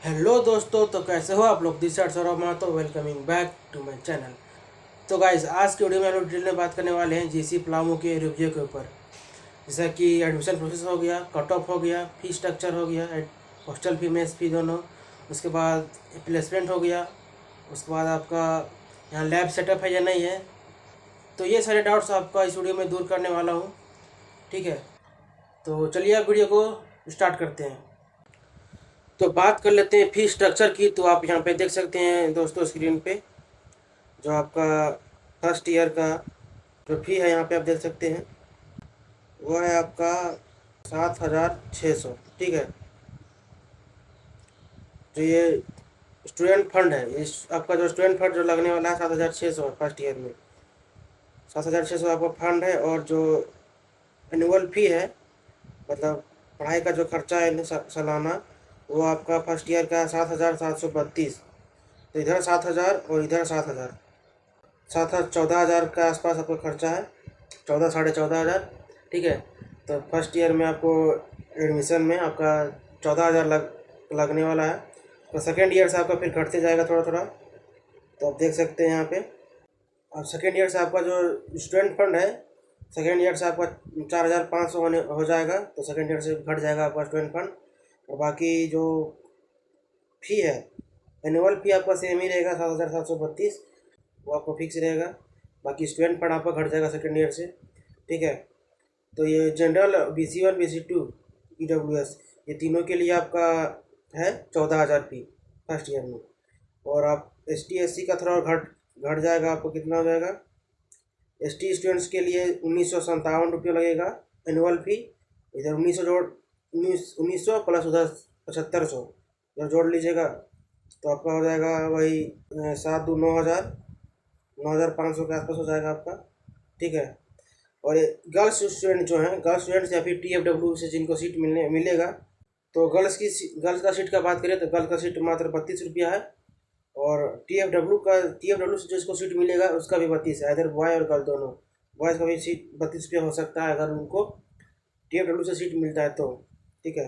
Hello दोस्तों, तो कैसे हो आप लोग। This side Saurabh Mahato, welcoming back to my channel. तो गाइज, आज की वीडियो में हम लोग डिटेल में बात करने वाले हैं जीसी प्लामो के रिव्यू के ऊपर। जैसा कि एडमिशन प्रोसेस हो गया, कट ऑफ हो गया, फी स्ट्रक्चर हो गया, हॉस्टल फी मेस फी दोनों। उसके बाद प्लेसमेंट हो गया। उसके बाद आपका यहाँ लैब सेटअप है या नहीं है। तो ये सारे डाउट्स आपका इस वीडियो में दूर करने वाला हूँ। ठीक है, तो चलिए आप वीडियो को स्टार्ट करते हैं। तो बात कर लेते हैं फी स्ट्रक्चर की। तो आप यहाँ पे देख सकते हैं दोस्तों स्क्रीन पे, जो आपका फर्स्ट ईयर का जो फी है यहाँ पे आप देख सकते हैं, वो है आपका 7,600। ठीक है, जो ये स्टूडेंट फंड है, इस आपका जो स्टूडेंट फंड जो लगने वाला है 7,600 फर्स्ट ईयर में। 7,600 आपका फंड है। और जो एनुअल फी है, मतलब पढ़ाई का जो खर्चा है सालाना, वो आपका फर्स्ट ईयर का है 7,732। तो इधर 7,000 और इधर 7,000, 14,000 के आसपास आपका खर्चा है। 14 साढ़े 14 हज़ार। ठीक है, तो फर्स्ट ईयर में आपको एडमिशन में आपका 14,000 लगने वाला है। तो सेकेंड ईयर से आपका फिर घटते जाएगा थोड़ा थोड़ा। तो आप देख सकते हैं यहाँ पे। और सेकेंड ईयर से आपका जो स्टूडेंट फंड है, सेकेंड ईयर से आपका 4,500 होने हो जाएगा। तो सेकेंड ईयर से घट जाएगा आपका स्टूडेंट फंड। और बाकी जो फी है, एनुअल फी आपका सेम ही रहेगा 7,732, वो आपको फिक्स रहेगा। बाकी स्टूडेंट फंड आपका घट जाएगा सेकेंड ईयर से। ठीक है, तो ये जनरल BC1 BC2 EWS, ये तीनों के लिए आपका है 14,000 फी फर्स्ट ईयर में। और आप ST SC का थोड़ा घट घट जाएगा। आपको कितना हो जाएगा, ST स्टूडेंट्स के लिए 1,957 रुपये लगेगा एनुअल फी। इधर 1,900 प्लस उधर 7,500 इधर जोड़ लीजिएगा, तो आपका हो जाएगा वही 7 दूनी 9,000, 9,500 के आसपास हो जाएगा आपका। ठीक है, और गर्ल्स स्टूडेंट जो हैं, गर्ल्स स्टूडेंट्स या फिर TFW से जिनको सीट मिलेगा, तो गर्ल्स का सीट का बात करें तो गर्ल्स का सीट मात्र 32 रुपया है। और TFW से जिसको सीट मिलेगा उसका भी 32 है, इधर बॉय और गर्ल दोनों। बॉयज़ का भी सीट 32 रुपया हो सकता है अगर उनको TFW से सीट मिलता है तो। ठीक है,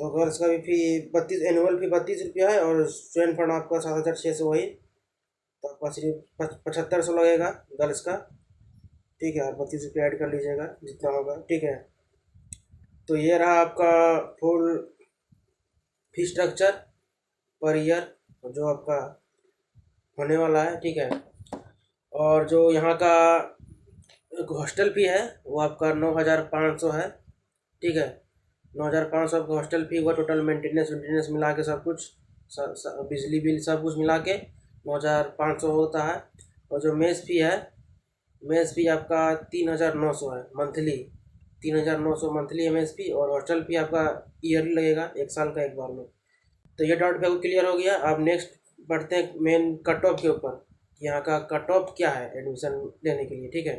तो गर्ल्स का भी फी 32, एनुअल फी 32 रुपया है। और स्टूडेंट फंड आपका 7,600 वही। तो आपका सिर्फ 7,500 लगेगा गर्ल्स का। ठीक है, और 32 रुपये ऐड कर लीजिएगा जितना होगा। ठीक है, तो ये रहा आपका full fee structure per year जो आपका होने वाला है। ठीक है, और जो यहाँ का हॉस्टल फी है वो आपका 9,500 है। ठीक है, 9,500 आपका हॉस्टल फी हुआ। टोटल मेंटेनेंस वेंटेनेंस मिला के सब कुछ, बिजली बिल सब कुछ मिला के 9,500 होता है। और जो मेस फी आपका 3,900 है मंथली। 3,900 मंथली है मेस फी। और हॉस्टल फी आपका ईयरली लगेगा, 1 साल का एक बार में। तो ये डाउट भी क्लियर हो गया। अब नेक्स्ट बढ़ते हैं मेन कट ऑफ के ऊपर, कि यहाँ का कट ऑफ क्या है एडमिशन लेने के लिए। ठीक है,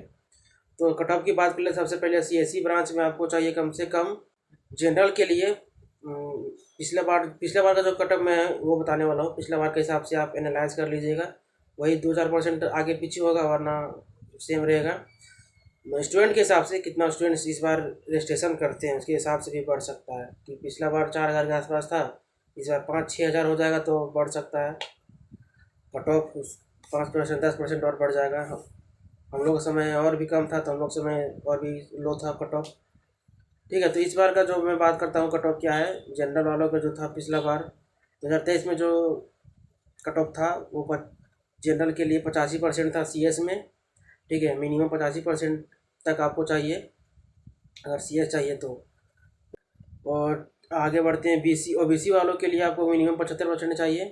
तो कट ऑफ की बात कर ले। सबसे पहले CSE ब्रांच में आपको चाहिए कम से कम जनरल के लिए। पिछले बार का जो कट ऑफ मैं वो बताने वाला हूँ, पिछले बार के हिसाब से आप एनालाइज कर लीजिएगा। वही 2-4% आगे पीछे होगा, वरना सेम रहेगा। स्टूडेंट के हिसाब से कितना स्टूडेंट्स इस बार रजिस्ट्रेशन करते हैं उसके हिसाब से भी बढ़ सकता है। कि पिछला बार 4,000 के आसपास था, इस बार 5-6 हज़ार हो जाएगा तो बढ़ सकता है कट ऑफ। 5% 10% और बढ़ जाएगा। हम लोग समय और भी कम था, तो हम लोग समय और भी लो था कट ऑफ। ठीक है, तो इस बार का जो मैं बात करता हूँ कट ऑफ क्या है। जनरल वालों का जो था पिछला बार 2023 में जो कट ऑफ था, वो जनरल के लिए 85% था CS में। ठीक है, मिनिमम 85% तक आपको चाहिए अगर CS चाहिए तो। और आगे बढ़ते हैं BC और BC वालों के लिए आपको मिनिमम 75% चाहिए।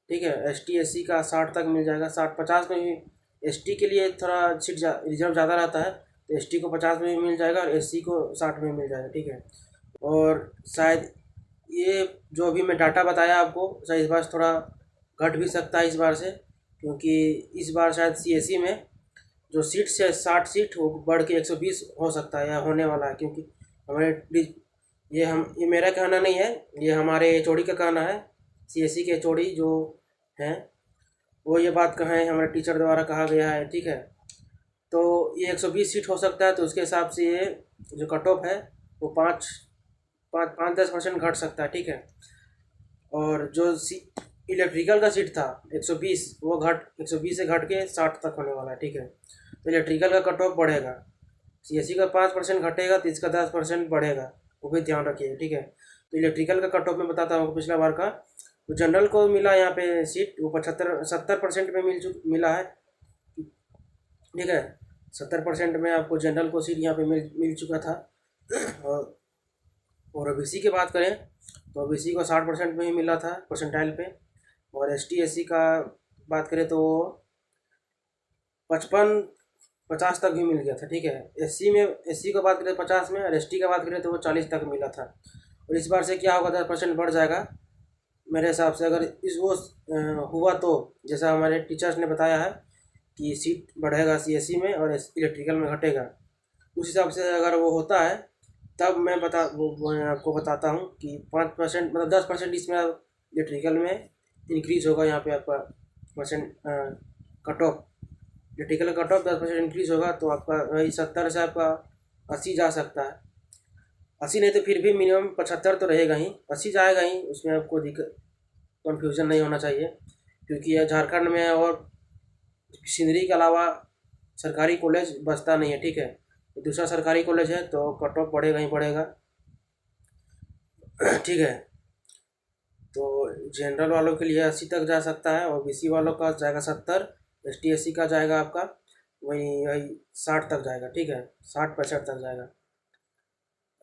ठीक है, ST SC का 60 तक मिल जाएगा। 60-50 में भी ST के लिए थोड़ा सीट रिजर्व ज़्यादा रहता है, तो ST को 50 में भी मिल जाएगा और SC को 60 में मिल जाएगा। ठीक है, और शायद ये जो अभी मैं डाटा बताया आपको, शायद इस बार थोड़ा घट भी सकता है इस बार से। क्योंकि इस बार शायद CSE में जो सीट से 60 सीट वो बढ़ के 120 हो सकता है या होने वाला है। क्योंकि ये मेरा कहना नहीं है, ये हमारे HOD का कहना है। CSE के HOD जो हैं, वो ये बात कहें, हमारे टीचर द्वारा कहा गया है। ठीक है, तो ये 120 सीट हो सकता है। तो उसके हिसाब से ये जो कट ऑफ है वो 5-10% घट सकता है। ठीक है, और जो इलेक्ट्रिकल का सीट था 120, वो 120 से घट के 60 तक होने वाला है, ठीक है। तो इलेक्ट्रिकल का कट ऑफ बढ़ेगा, सीएससी का 5% घटेगा तो इसका 10% बढ़ेगा, वो भी ध्यान रखिए, ठीक है। तो इलेक्ट्रिकल का कट ऑफ मैं बताता हूँ पिछला बार का। तो जनरल को मिला यहाँ पे सीट वो 70% में मिला है, ठीक है। 70% में आपको जनरल को सीट यहाँ पे मिल चुका था। और ओबीसी की बात करें तो ओबीसी को 60% में ही मिला था परसेंटाइल पे। और एसटी एससी का बात करें तो 55-50 तक भी मिल गया था, ठीक है। एससी का बात करें 50 में, और एसटी का बात करें तो वो 40 तक मिला था। और इस बार से क्या होगा, 10% बढ़ जाएगा मेरे हिसाब से, अगर इस वो हुआ तो, जैसा हमारे टीचर्स ने बताया है कि सीट बढ़ेगा सीएससी में और इलेक्ट्रिकल में घटेगा, उस हिसाब से अगर वो होता है तब मैं आपको बताता हूँ कि 5% मतलब 10% इसमें इलेक्ट्रिकल में इंक्रीज होगा। यहाँ पे आपका percent cut off, electrical cut off 10% increase होगा तो आपका वही 70 से आपका 80 जा सकता है। 80 नहीं तो फिर भी मिनिमम 75 तो रहेगा ही, 80 जाएगा ही, उसमें आपको दिक्कत कन्फ्यूज़न नहीं होना चाहिए। क्योंकि यह झारखंड में और सिंदरी के अलावा सरकारी कॉलेज बचता नहीं है, ठीक है। दूसरा सरकारी कॉलेज है तो कट ऑफ बढ़ेगा ही बढ़ेगा, ठीक है। तो जनरल वालों के लिए 80 तक जा सकता है, और बीसी वालों का जाएगा 70, एसटी एससी का जाएगा आपका वही वही 60 तक जाएगा, ठीक है, 60-65 तक जाएगा।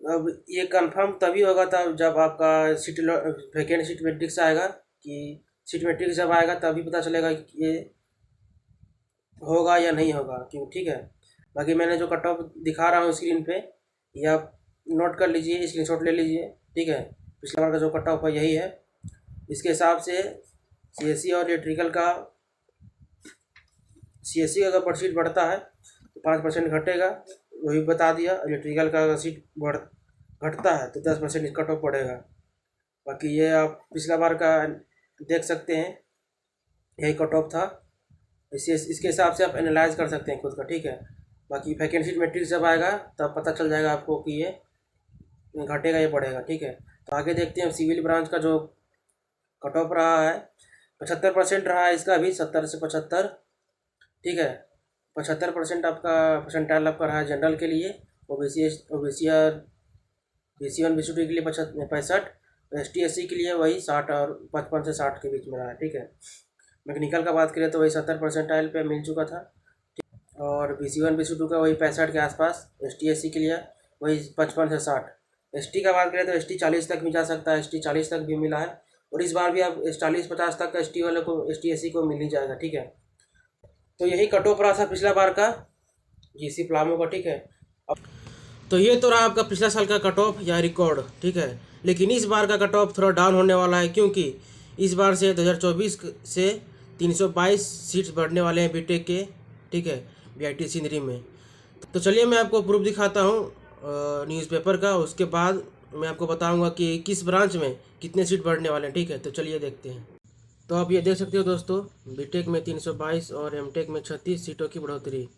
अब ये कंफर्म तभी होगा तब जब आपका वैकेंट सीट मैट्रिक्स आएगा, कि सीट मैट्रिक्स जब आएगा तभी पता चलेगा कि ये होगा या नहीं होगा, क्यों, ठीक है। बाकी मैंने जो कट ऑफ दिखा रहा हूँ स्क्रीन पे, ये आप नोट कर लीजिए, स्क्रीनशॉट ले लीजिए, ठीक है। पिछला बार का जो कट ऑफ है यही है। इसके हिसाब से सीएससी और इलेक्ट्रिकल का, सीएससी का अगर परसेंट बढ़ता है तो 5% घटेगा, वही बता दिया। इलेक्ट्रिकल का अगर सीट घटता है तो 10% कट ऑफ बढ़ेगा। बाकी ये आप पिछला बार का देख सकते हैं, यही कट ऑफ था। इसके हिसाब से आप एनालाइज कर सकते हैं खुद का, ठीक है। बाकी वैकेंसी मैट्रिक्स जब आएगा तब पता चल जाएगा आपको कि ये घटेगा या बढ़ेगा, ठीक है। तो आगे देखते हैं सिविल ब्रांच का जो कट ऑफ रहा है, 75% रहा है इसका भी, 70 से 75, ठीक है। 75% आपका परसेंटाइल आपका रहा है जनरल के लिए, ओबीसी और BC 1 BC 2 के लिए 65, एसटी एससी के लिए वही 60 और 55 से 60 के बीच में रहा है, ठीक है। मैकेनिकल का बात करें तो वही 70 परसेंटाइल पे मिल चुका था, और BC 1 BC 2 का वही 65 के आसपास, एसटी एससी के लिए वही 55 से 60। एसटी का बात करें तो एसटी 40 तक भी जा सकता है, एसटी 40 तक भी मिला है, और इस बार भी आप 40-50 तक एसटी वाले को, एसटी एससी को मिल ही जाएगा, ठीक है। तो यही कट ऑफ रहा था पिछला बार का जीसी प्लामो का, ठीक है। तो ये तो रहा आपका पिछला साल का कट ऑफ या रिकॉर्ड, ठीक है। लेकिन इस बार का कट ऑफ थोड़ा डाउन होने वाला है, क्योंकि इस बार से 2024 से 322 सीट्स बढ़ने वाले हैं बीटेक के, ठीक है, बीआईटी सिंदरी में। तो चलिए मैं आपको प्रूफ दिखाता हूँ न्यूज़पेपर का, उसके बाद मैं आपको बताऊँगा कि किस ब्रांच में कितने सीट बढ़ने वाले हैं, ठीक है। तो चलिए देखते हैं। तो आप ये देख सकते हो दोस्तों, बीटेक में 322 और एमटेक में 36 सीटों की बढ़ोतरी।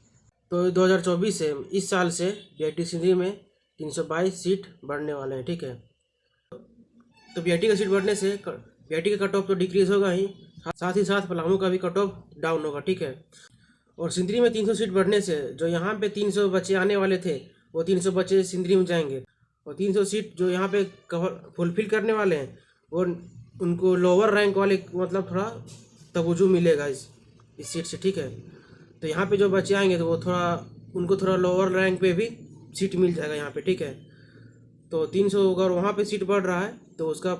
तो 2024 से, इस साल से बीआईटी सिंदरी में 322 सीट बढ़ने वाले हैं, ठीक है। तो बीआईटी का सीट बढ़ने से बीआईटी का कट ऑफ तो डिक्रीज होगा ही, साथ ही साथ पलामू का भी कट ऑफ डाउन होगा, ठीक है। और सिंदरी में 300 सीट बढ़ने से जो यहाँ पे 300 बच्चे आने वाले थे, वो 300 बच्चे सिंदरी में जाएंगे, और 300 सीट जो यहाँ पे कवर फुलफिल करने वाले हैं, वो उनको लोअर रैंक वाले मतलब थोड़ा तवज्जो मिलेगा इस सीट से, ठीक है। तो यहाँ पे जो बच्चे आएंगे तो वो उनको थोड़ा लोअर रैंक पे भी सीट मिल जाएगा यहाँ पे, ठीक है। तो 300 अगर वहाँ पे सीट बढ़ रहा है तो उसका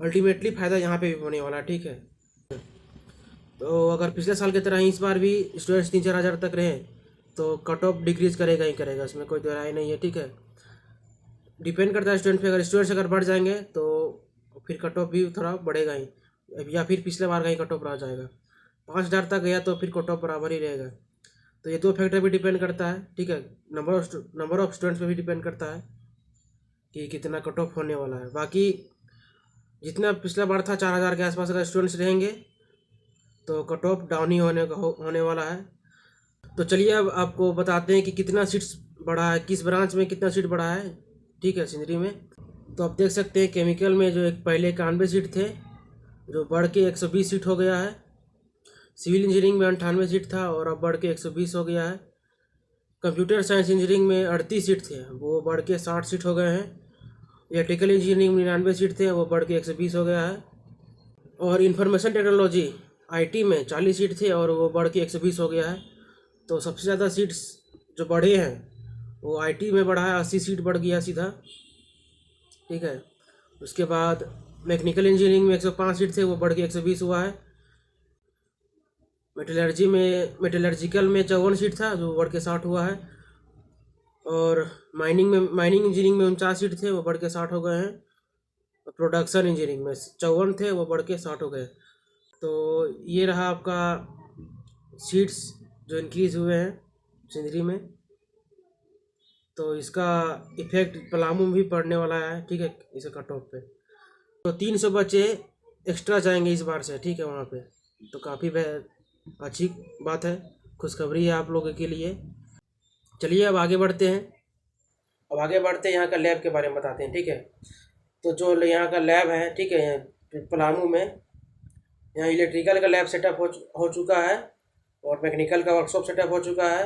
अल्टीमेटली फ़ायदा यहाँ पे भी होने वाला है, ठीक है। तो अगर पिछले साल की तरह ही इस बार भी स्टूडेंट्स 3-4 हज़ार तक रहे तो कट ऑफ डिक्रीज़ करेगा ही करेगा, इसमें कोई दो राय नहीं है, ठीक है। डिपेंड करता है स्टूडेंट पे, अगर स्टूडेंट्स अगर बढ़ जाएंगे तो फिर कट ऑफ भी थोड़ा बढ़ेगा ही, या फिर पिछले बार का ही कट ऑफ रह जाएगा। 5,000 तक गया तो फिर कट ऑफ बराबर ही रहेगा। तो ये दो फैक्टर भी डिपेंड करता है, ठीक है। नंबर ऑफ स्टूडेंट्स पे भी डिपेंड करता है कि कितना कट ऑफ होने वाला है। बाकी जितना पिछला बार था 4,000 के आसपास अगर स्टूडेंट्स रहेंगे तो कट ऑफ डाउन ही होने वाला है। तो चलिए अब आपको बताते हैं कि कितना सीट्स बढ़ा है, किस ब्रांच में कितना सीट बढ़ा है, ठीक है, सिंदरी में। तो आप देख सकते हैं केमिकल में जो एक पहले 91 सीट थे, जो बढ़ के 120 सीट हो गया है। सिविल इंजीनियरिंग में 98 सीट था और अब बढ़ के 120 हो गया है। कंप्यूटर साइंस इंजीनियरिंग में 38 सीट थे, वो बढ़ के 60 सीट हो गए हैं। इलेक्ट्रिकल इंजीनियरिंग में 99 सीट थे, वो बढ़ के 120 हो गया है। और इंफॉर्मेशन टेक्नोलॉजी आईटी में 40 सीट थे और वो बढ़ के 120 हो गया है। तो सबसे ज़्यादा सीट्स जो बढ़े हैं वो आईटी में बढ़ा है, 80 सीट बढ़ गया सीधा, ठीक है। उसके बाद मैकेनिकल इंजीनियरिंग में 105 सीट थे, वो बढ़ के 120 हुआ है। मेटलर्जिकल में 54 सीट था, जो बढ़ के 60 हुआ है। और माइनिंग इंजीनियरिंग में 49 सीट थे, वो बढ़ के 60 हो गए हैं। प्रोडक्शन इंजीनियरिंग में 54 थे, वो बढ़ के 60 हो गए। तो ये रहा आपका सीट्स जो इंक्रीज़ हुए हैं सिंदरी में। तो इसका इफेक्ट पलामू में भी पड़ने वाला है, ठीक है, इस कट ऑफ पे। तो 300 बच्चे एक्स्ट्रा जाएंगे इस बार से, ठीक है, वहाँ पे। तो काफ़ी अच्छी बात है, खुशखबरी है आप लोगों के लिए। चलिए अब आगे बढ़ते हैं। यहाँ का लैब के बारे में बताते हैं, ठीक है। तो जो यहाँ का लैब है, ठीक है, पलामू में, यहाँ इलेक्ट्रिकल का लैब सेटअप हो चुका है और मैकेनिकल का वर्कशॉप सेटअप हो चुका है।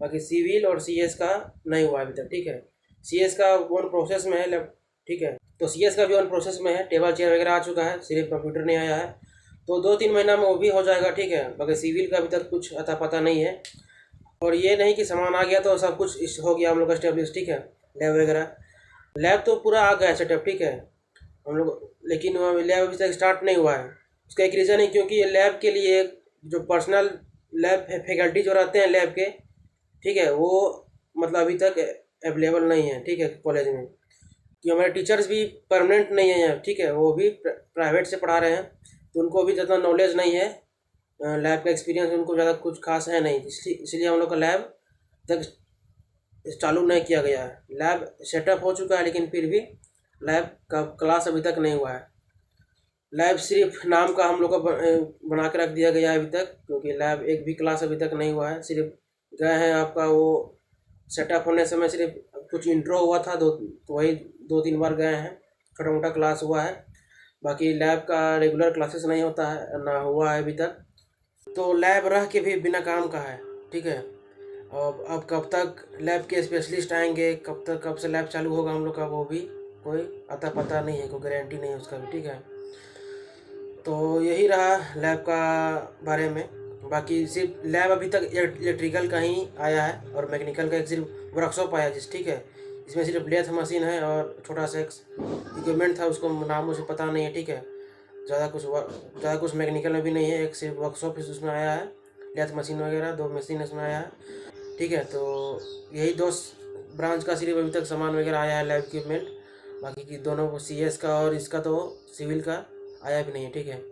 बाकी सिविल और सीएस का नहीं हुआ अभी तक, ठीक है। सीएस का ऑन प्रोसेस में है लैब, ठीक है। तो सीएस का भी ऑन प्रोसेस में है, टेबल चेयर वगैरह आ चुका है, सिर्फ कंप्यूटर नहीं आया है। तो 2-3 महीना में वो भी हो जाएगा, ठीक है। बाकी सिविल का अभी तक कुछ अता पता नहीं है। और ये नहीं कि सामान आ गया तो सब कुछ हो गया हम लोग का स्टेब्लिश, ठीक है, लैब वगैरह। लैब तो पूरा आ गया है सेटअप, ठीक है हम लोग, लेकिन लैब अभी तक स्टार्ट नहीं हुआ है। उसका एक रीज़न है क्योंकि लैब के लिए जो पर्सनल लैब फैकल्टी जो रहते हैं लैब के, ठीक है, वो मतलब अभी तक अवेलेबल नहीं है, ठीक है, कॉलेज में। कि हमारे टीचर्स भी परमानेंट नहीं है यहाँ, ठीक है, वो भी प्राइवेट से पढ़ा रहे हैं, तो उनको भी ज़्यादा नॉलेज नहीं है, लैब का एक्सपीरियंस उनको ज़्यादा कुछ खास है नहीं, इसलिए हम लोग का लैब तक चालू नहीं किया गया है। लैब सेटअप हो चुका है लेकिन फिर भी लैब का क्लास अभी तक नहीं हुआ है। लैब सिर्फ नाम का हम लोग का बना के रख दिया गया है अभी तक, क्योंकि लैब एक भी क्लास अभी तक नहीं हुआ है। सिर्फ गए हैं आपका वो सेटअप होने समय सिर्फ कुछ इंट्रो हुआ था, तो वही 2-3 बार गए हैं, छोटा मोटा क्लास हुआ है। बाकी लैब का रेगुलर क्लासेस नहीं होता है, ना हुआ है अभी तक। तो लैब रह के भी बिना काम का है, ठीक है। और अब कब तक लैब के स्पेशलिस्ट आएंगे, कब से लैब चालू होगा हम लोग का, वो भी कोई अता पता नहीं है, कोई गारंटी नहीं है उसका भी, ठीक है। तो यही रहा लैब का बारे में। बाकी सिर्फ लैब अभी तक इलेक्ट्रिकल का ही आया है और मैकेनिकल का एक सिर्फ वर्कशॉप आया ठीक है। इसमें सिर्फ लेथ मशीन है और छोटा सा एक इक्विपमेंट था, उसको नाम मुझे पता नहीं है, ठीक है। ज़्यादा कुछ मैकेनिकल में भी नहीं है, एक सिर्फ वर्कशॉप उसमें आया है, लेथ मशीन वगैरह 2 मशीन इसमें आया है, ठीक है। तो यही 2 ब्रांच का सिर्फ अभी तक सामान वगैरह आया है, लैब इक्विपमेंट। बाकी की दोनों को सीएस का और इसका तो सिविल का आया भी नहीं है, ठीक है।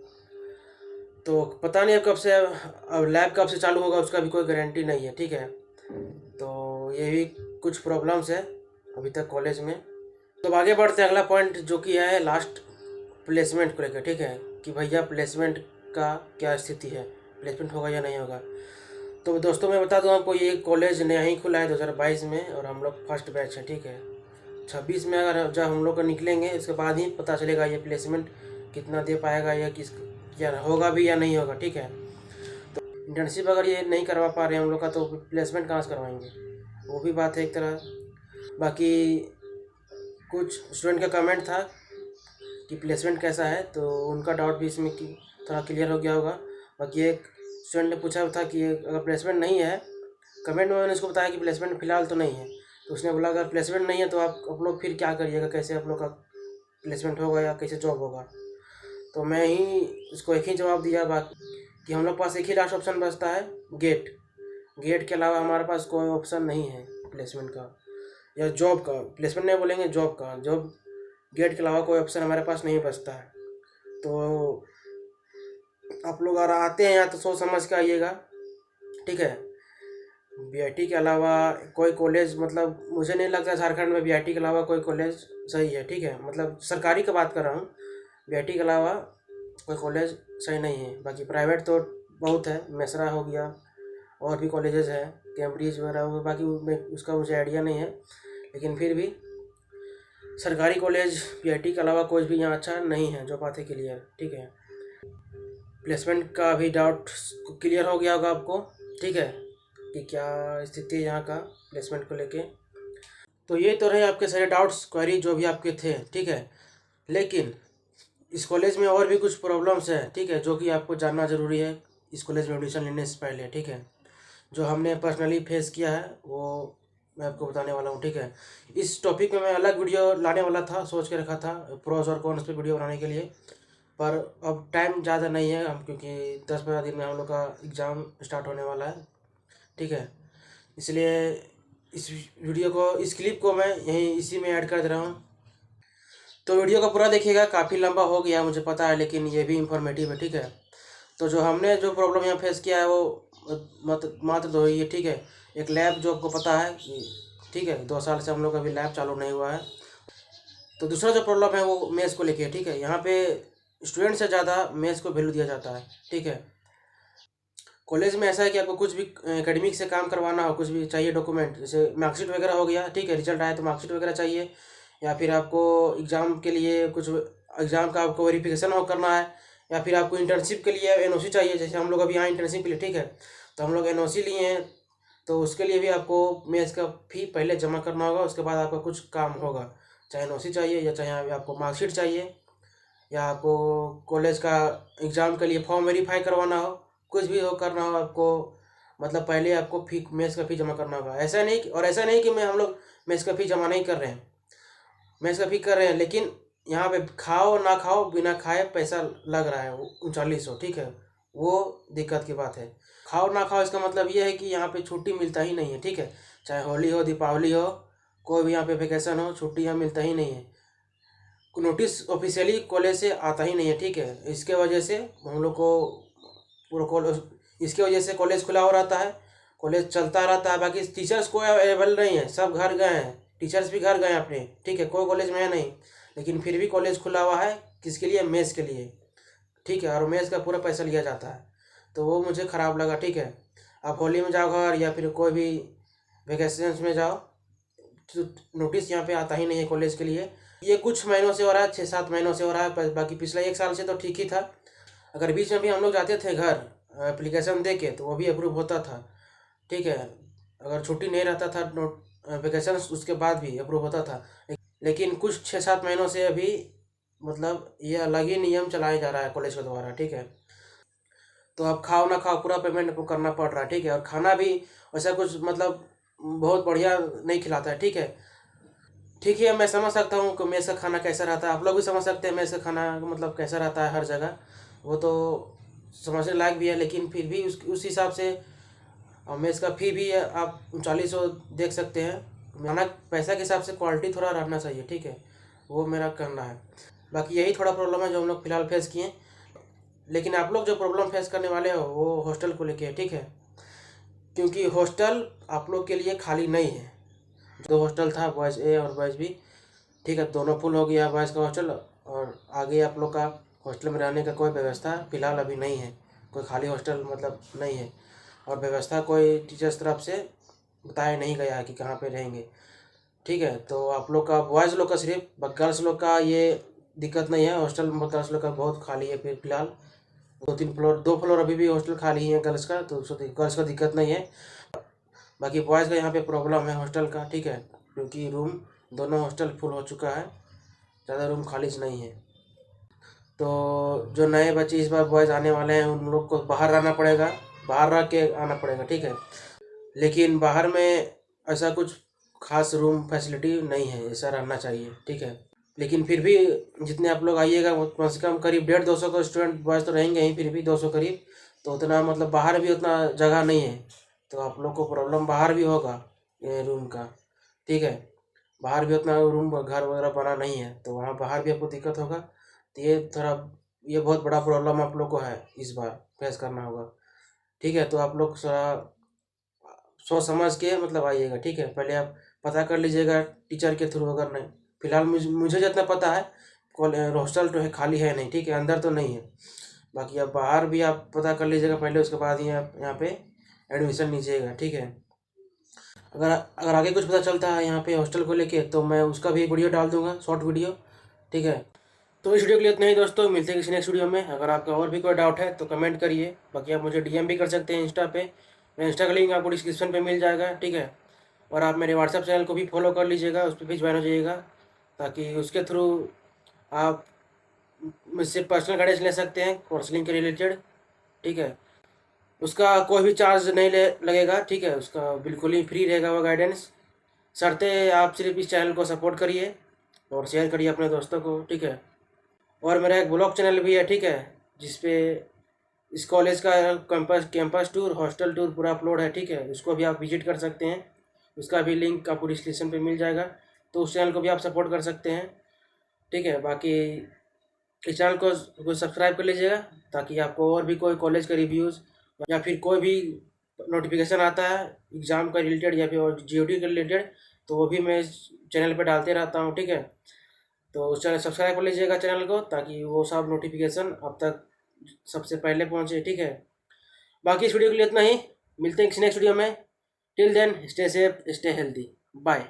तो पता नहीं अब कब से, अब लैब कब से चालू होगा उसका भी कोई गारंटी नहीं है, ठीक है। तो ये भी कुछ प्रॉब्लम्स है अभी तक कॉलेज में। तो अब आगे बढ़ते हैं, अगला पॉइंट जो कि है लास्ट, प्लेसमेंट को लेकर, ठीक है, कि भैया प्लेसमेंट का क्या स्थिति है, प्लेसमेंट होगा या नहीं होगा। तो दोस्तों मैं बता दूं आपको, ये कॉलेज नया ही खुला है 2022 में और हम लोग फर्स्ट बैच है, ठीक है। 26 में अगर जब हम लोग का निकलेंगे उसके बाद ही पता चलेगा ये प्लेसमेंट कितना दे पाएगा या क्या होगा भी या नहीं होगा, ठीक है। तो इंटर्नशिप अगर ये नहीं करवा पा रहे हैं हम लोग का, तो प्लेसमेंट कहाँ से करवाएंगे, वो भी बात है एक तरह। बाकी कुछ स्टूडेंट का कमेंट था कि प्लेसमेंट कैसा है, तो उनका डाउट भी इसमें थोड़ा क्लियर हो गया होगा। बाकी एक स्टूडेंट ने पूछा था कि अगर प्लेसमेंट नहीं है, कमेंट में मैंने उसको बताया कि प्लेसमेंट फ़िलहाल तो नहीं है, तो उसने बोला अगर प्लेसमेंट नहीं है तो आप लोग फिर क्या करिएगा, कैसे आप लोग का प्लेसमेंट होगा या कैसे जॉब होगा। तो मैं ही उसको एक ही जवाब दिया बाकी कि हम लोग पास एक ही लास्ट ऑप्शन बचता है, गेट के अलावा हमारे पास कोई ऑप्शन नहीं है प्लेसमेंट का या जॉब का। प्लेसमेंट नहीं बोलेंगे, जॉब गेट के अलावा कोई ऑप्शन हमारे पास नहीं बचता है। तो आप लोग अगर आते हैं यहाँ तो सोच समझ के आइएगा, ठीक है। बीआईटी के अलावा कोई कॉलेज, मतलब मुझे नहीं लगता झारखंड में बीआईटी के अलावा कोई कॉलेज सही है, ठीक है, मतलब सरकारी का बात कर रहा हूँ। बीआईटी के अलावा कोई कॉलेज सही नहीं है। बाकी प्राइवेट तो बहुत है, मेसरा हो गया और भी कॉलेजेस हैं, कैम्ब्रिज वगैरह, बाकी उसका मुझे आइडिया नहीं है, लेकिन फिर भी सरकारी कॉलेज बीआईटी के अलावा कोई भी यहाँ अच्छा नहीं है जो बात है क्लियर, ठीक है। प्लेसमेंट का भी डाउट क्लियर हो गया होगा आपको, ठीक है, कि क्या स्थिति है यहाँ का प्लेसमेंट को लेके। तो ये तो रहे आपके सारे डाउट्स क्वेरी जो भी आपके थे, ठीक है। लेकिन इस कॉलेज में और भी कुछ प्रॉब्लम्स हैं, ठीक है, जो कि आपको जानना ज़रूरी है इस कॉलेज में एडमिशन लेने से पहले, ठीक है। जो हमने पर्सनली फेस किया है वो मैं आपको बताने वाला हूँ, ठीक है। इस टॉपिक में मैं अलग वीडियो लाने वाला था, सोच के रखा था प्रोस और कॉन्स पे वीडियो बनाने के लिए, पर अब टाइम ज़्यादा नहीं है हम, क्योंकि 10-15 दिन में हम लोग का एग्ज़ाम स्टार्ट होने वाला है, ठीक है। इसलिए इस वीडियो को, इस क्लिप को मैं यहीं इसी में ऐड कर दे रहा हूँ। तो वीडियो को पूरा देखिएगा, काफ़ी लंबा हो गया मुझे पता है, लेकिन ये भी इंफॉर्मेटिव है, ठीक है। तो जो हमने जो प्रॉब्लम यहाँ फेस किया है वो मात्र दो ही है, ठीक है। एक लैब जो आपको पता है कि, ठीक है, 2 साल से हम लोग का अभी लैब चालू नहीं हुआ है। तो दूसरा जो प्रॉब्लम है वो मेस को लेके है, ठीक है। यहाँ पे स्टूडेंट से ज़्यादा मेस को वैल्यू दिया जाता है, ठीक है। कॉलेज में ऐसा है कि आपको कुछ भी एकेडमिक से काम करवाना हो, कुछ भी चाहिए डॉक्यूमेंट, जैसे मार्कशीट वगैरह हो गया, ठीक है, रिजल्ट आया तो मार्कशीट वगैरह चाहिए, या फिर आपको एग्ज़ाम के लिए कुछ एग्ज़ाम का आपको वेरिफिकेशन हो करना है, या फिर आपको इंटर्नशिप के लिए एनओसी चाहिए, जैसे हम लोग अभी यहाँ इंटर्नशिप के लिए, ठीक है, तो हम लोग एनओसी लिए हैं, तो उसके लिए भी आपको मेस का फ़ी पहले जमा करना होगा, उसके बाद आपका कुछ काम होगा, चाहे एनओसी चाहिए या चाहे आपको मार्कशीट चाहिए, या आपको कॉलेज का एग्ज़ाम के लिए फॉर्म वेरीफाई करवाना हो, कुछ भी हो करना हो आपको, मतलब पहले आपको फ़ी मेस का फ़ी जमा करना होगा। ऐसा नहीं और ऐसा नहीं कि मैं हम लोग मेस का फ़ी जमा नहीं कर रहे हैं, मेस का फ़ी कर रहे हैं, लेकिन यहाँ पे खाओ ना खाओ, बिना खाए पैसा लग रहा है 3900, ठीक है। वो दिक्कत की बात है। खाओ ना खाओ इसका मतलब ये है कि यहाँ पे छुट्टी मिलता ही नहीं है, ठीक है। चाहे होली हो, दीपावली हो, कोई भी यहाँ पे वेकेशन हो, छुट्टी यहाँ मिलता ही नहीं है। नोटिस ऑफिशियली कॉलेज से आता ही नहीं है, ठीक है। इसके वजह से हम लोग को पूरा कॉलेज, इसके वजह से कॉलेज खुला हो रहता है, कॉलेज चलता रहता है। बाकी टीचर्स कोई अवेलेबल नहीं है, सब घर गए हैं, टीचर्स भी घर गए हैं अपने, ठीक है, कोई कॉलेज में है नहीं, लेकिन फिर भी कॉलेज खुला हुआ है, किसके लिए, मेस के लिए, ठीक है। और मेस का पूरा पैसा लिया जाता है, तो वो मुझे ख़राब लगा, ठीक है। आप होली में जाओ घर, या फिर कोई भी वेकेशंस में जाओ, तो नोटिस यहाँ पे आता ही नहीं है कॉलेज के लिए। ये कुछ महीनों से हो रहा है, 6-7 महीनों से हो रहा है, बाकी पिछला 1 साल से तो ठीक ही था। अगर बीच में भी हम लोग जाते थे घर एप्लीकेशन दे के, तो वो भी अप्रूव होता था, ठीक है। अगर छुट्टी नहीं रहता था, नोट वेकेशन, उसके बाद भी अप्रूव होता था। लेकिन कुछ 6-7 महीनों से अभी मतलब ये अलग ही नियम चलाया जा रहा है कॉलेज के द्वारा, ठीक है। तो आप खाओ ना खाओ, पूरा पेमेंट आपको करना पड़ रहा है, ठीक है। और खाना भी वैसा कुछ मतलब बहुत बढ़िया नहीं खिलाता है, ठीक है। ठीक है, मैं समझ सकता हूँ कि मेस का खाना कैसा रहता है, आप लोग भी समझ सकते हैं मेस का खाना मतलब कैसा रहता है हर जगह, वो तो समझने लायक भी है, लेकिन फिर भी उस हिसाब से मेस का फ़ी भी आप 3900 देख सकते हैं। खाना पैसा के हिसाब से क्वालिटी थोड़ा रहना चाहिए, ठीक है, वो मेरा कहना है। बाकी यही थोड़ा प्रॉब्लम है जो हम लोग फ़िलहाल फेस किए, लेकिन आप लोग जो प्रॉब्लम फेस करने वाले हो वो हॉस्टल को लेके है, ठीक है। क्योंकि हॉस्टल आप लोग के लिए खाली नहीं है। दो हॉस्टल था, बॉयज़ ए और बॉयज़ बी, ठीक है, दोनों फुल हो गया बॉयज़ का हॉस्टल, और आगे आप लोग का हॉस्टल में रहने का कोई व्यवस्था फ़िलहाल अभी नहीं है, कोई खाली हॉस्टल मतलब नहीं है, और व्यवस्था कोई टीचर्स तरफ से बताया नहीं गया है कि कहाँ पे रहेंगे, ठीक है। तो आप लोग का बॉयज़ लोग का सिर्फ, गर्ल्स लोग का ये दिक्कत नहीं है, हॉस्टल में गर्ल्स लोग का बहुत खाली है, फिर फिलहाल 2-3 फ्लोर, 2 फ्लोर अभी भी हॉस्टल खाली है गर्ल्स का, तो गर्ल्स का दिक्कत नहीं है। बाकी बॉयज़ का यहाँ पे प्रॉब्लम है हॉस्टल का, ठीक है, क्योंकि रूम दोनों हॉस्टल फुल हो चुका है, ज़्यादा रूम खाली नहीं है। तो जो नए बच्चे इस बार बॉयज़ आने वाले हैं उन लोग को बाहर रहना पड़ेगा, बाहर रह के आना पड़ेगा, ठीक है। लेकिन बाहर में ऐसा कुछ खास रूम फैसिलिटी नहीं है, ऐसा रहना चाहिए, ठीक है। लेकिन फिर भी जितने आप लोग आइएगा वो कम से कम करीब 150-200 का स्टूडेंट बॉयज़ तो रहेंगे ही, फिर भी 200 करीब, तो उतना मतलब बाहर भी उतना जगह नहीं है, तो आप लोग को प्रॉब्लम बाहर भी होगा रूम का, ठीक है। बाहर भी उतना रूम घर वगैरह बना नहीं है, तो वहाँ बाहर भी आपको दिक्कत होगा, तो ये बहुत बड़ा प्रॉब्लम आप लोग को है, इस बार फेस करना होगा, ठीक है। तो आप लोग सोच समझ के मतलब आइएगा, ठीक है। पहले आप पता कर लीजिएगा टीचर के थ्रू, अगर नहीं, फिलहाल मुझे जितना पता है हॉस्टल तो है, खाली है नहीं, ठीक है, अंदर तो नहीं है। बाकी अब बाहर भी आप पता कर लीजिएगा पहले, उसके बाद ही आप यहाँ पे एडमिशन लीजिएगा, ठीक है। अगर अगर आगे कुछ पता चलता है यहाँ पे हॉस्टल को लेके, तो मैं उसका भी वीडियो डाल दूँगा, शॉर्ट वीडियो, ठीक है। तो इस वीडियो के लिए इतना ही दोस्तों, मिलते हैं किसी नेक्स्ट वीडियो में। अगर आपका और भी कोई डाउट है तो कमेंट करिए, बाकी आप मुझे डीएम भी कर सकते हैं इंस्टा पे। मेरा इंस्टा का लिंक आपको डिस्क्रिप्शन पे मिल जाएगा, ठीक है। और आप मेरे व्हाट्सएप चैनल को भी फॉलो कर लीजिएगा, उस पर भी ज्वाइन हो जाइएगा, ताकि उसके थ्रू आप मुझसे पर्सनल गाइडेंस ले सकते हैं काउंसलिंग के रिलेटेड, ठीक है। उसका कोई भी चार्ज नहीं लगेगा, ठीक है। उसका बिल्कुल ही फ्री रहेगा वो गाइडेंस। शर्तें आप सिर्फ इस चैनल को सपोर्ट करिए और शेयर करिए अपने दोस्तों को, ठीक है। और मेरा एक ब्लॉग चैनल भी है, ठीक है, जिसपे इस कॉलेज का कैंपस टूर, हॉस्टल टूर पूरा अपलोड है, ठीक है। उसको भी आप विजिट कर सकते हैं, उसका भी लिंक आपको डिस्क्रिप्शन पे मिल जाएगा। तो उस चैनल को भी आप सपोर्ट कर सकते हैं, ठीक है। बाकी इस चैनल को सब्सक्राइब कर लीजिएगा, ताकि आपको और भी कोई कॉलेज का रिव्यूज़ या फिर कोई भी नोटिफिकेशन आता है एग्ज़ाम का रिलेटेड या फिर और जीओडी के रिलेटेड, तो वो भी मैं इस चैनल पे डालते रहता हूँ, ठीक है। तो उस चैनल सब्सक्राइब कर लीजिएगा चैनल को, ताकि वो सब नोटिफिकेशन अब तक सबसे पहले पहुँचे, ठीक है। बाकी इस वीडियो के लिए इतना ही, मिलते हैं किसी नेक्स्ट वीडियो में। Till then stay safe, stay healthy, bye.